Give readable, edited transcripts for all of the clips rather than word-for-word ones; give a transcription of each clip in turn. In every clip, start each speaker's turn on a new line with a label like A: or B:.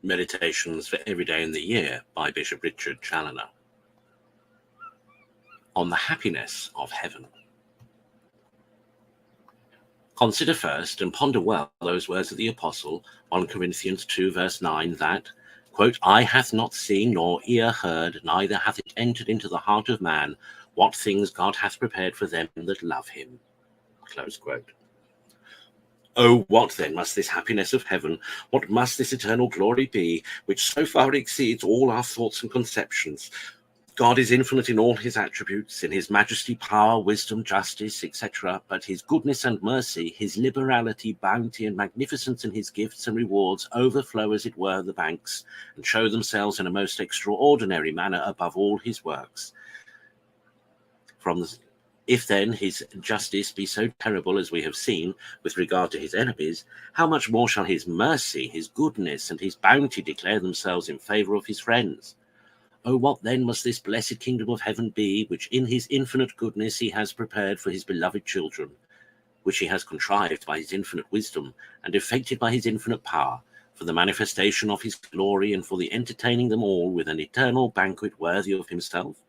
A: Meditations for every day in the year by Bishop Richard Challoner. On the happiness of heaven. Consider first and ponder well those words of the Apostle, 1 Corinthians 2, verse 9, that, quote, "Eye hath not seen, nor ear heard, neither hath it entered into the heart of man, what things God hath prepared for them that love him." Close quote. Oh, what then must this happiness of heaven, what must this eternal glory be, which so far exceeds all our thoughts and conceptions? God is infinite in all his attributes, in his majesty, power, wisdom, justice, etc. But his goodness and mercy, his liberality, bounty, and magnificence in his gifts and rewards overflow, as it were, the banks, and show themselves in a most extraordinary manner above all his works. If then his justice be so terrible as we have seen with regard to his enemies, how much more shall his mercy, his goodness, and his bounty declare themselves in favour of his friends? Oh, what then must this blessed kingdom of heaven be, which in his infinite goodness he has prepared for his beloved children, which he has contrived by his infinite wisdom, and effected by his infinite power, for the manifestation of his glory, and for the entertaining them all with an eternal banquet worthy of himself?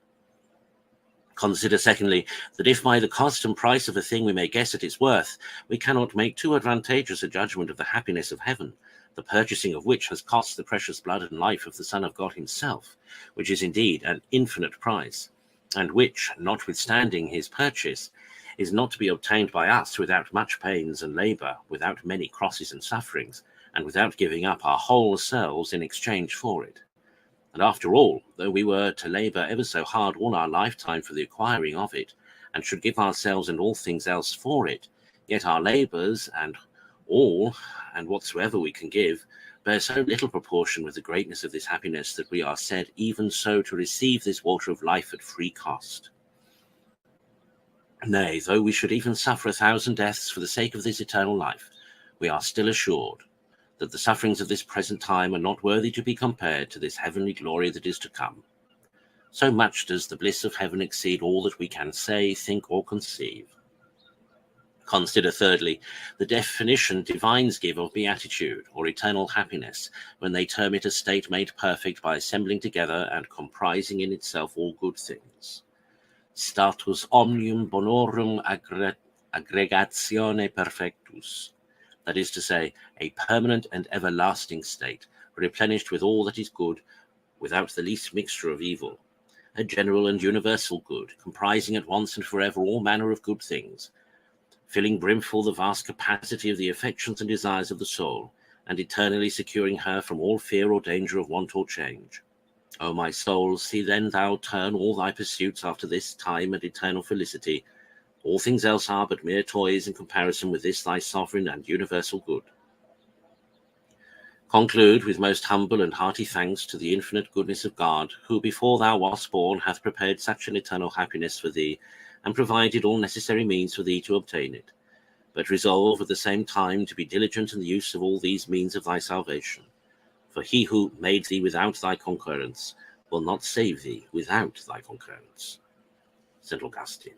A: Consider, secondly, that if by the cost and price of a thing we may guess at its worth, we cannot make too advantageous a judgment of the happiness of heaven, the purchasing of which has cost the precious blood and life of the Son of God himself, which is indeed an infinite price, and which, notwithstanding his purchase, is not to be obtained by us without much pains and labour, without many crosses and sufferings, and without giving up our whole selves in exchange for it. And after all, though we were to labour ever so hard all our lifetime for the acquiring of it, and should give ourselves and all things else for it, yet our labours and all, and whatsoever we can give, bear so little proportion with the greatness of this happiness, that we are said even so to receive this water of life at free cost. Nay, though we should even suffer 1,000 deaths for the sake of this eternal life, we are still assured that the sufferings of this present time are not worthy to be compared to this heavenly glory that is to come. So much does the bliss of heaven exceed all that we can say, think, or conceive. Consider, thirdly, the definition divines give of beatitude, or eternal happiness, when they term it a state made perfect by assembling together and comprising in itself all good things. Status omnium bonorum aggregatione perfectus. That is to say, a permanent and everlasting state, replenished with all that is good, without the least mixture of evil. A general and universal good, comprising at once and forever all manner of good things, filling brimful the vast capacity of the affections and desires of the soul, and eternally securing her from all fear or danger of want or change. O my soul, see then thou turn all thy pursuits after this time and eternal felicity. All things else are but mere toys in comparison with this thy sovereign and universal good. Conclude with most humble and hearty thanks to the infinite goodness of God, who before thou wast born hath prepared such an eternal happiness for thee, and provided all necessary means for thee to obtain it. But resolve at the same time to be diligent in the use of all these means of thy salvation. For he who made thee without thy concurrence will not save thee without thy concurrence. St. Augustine.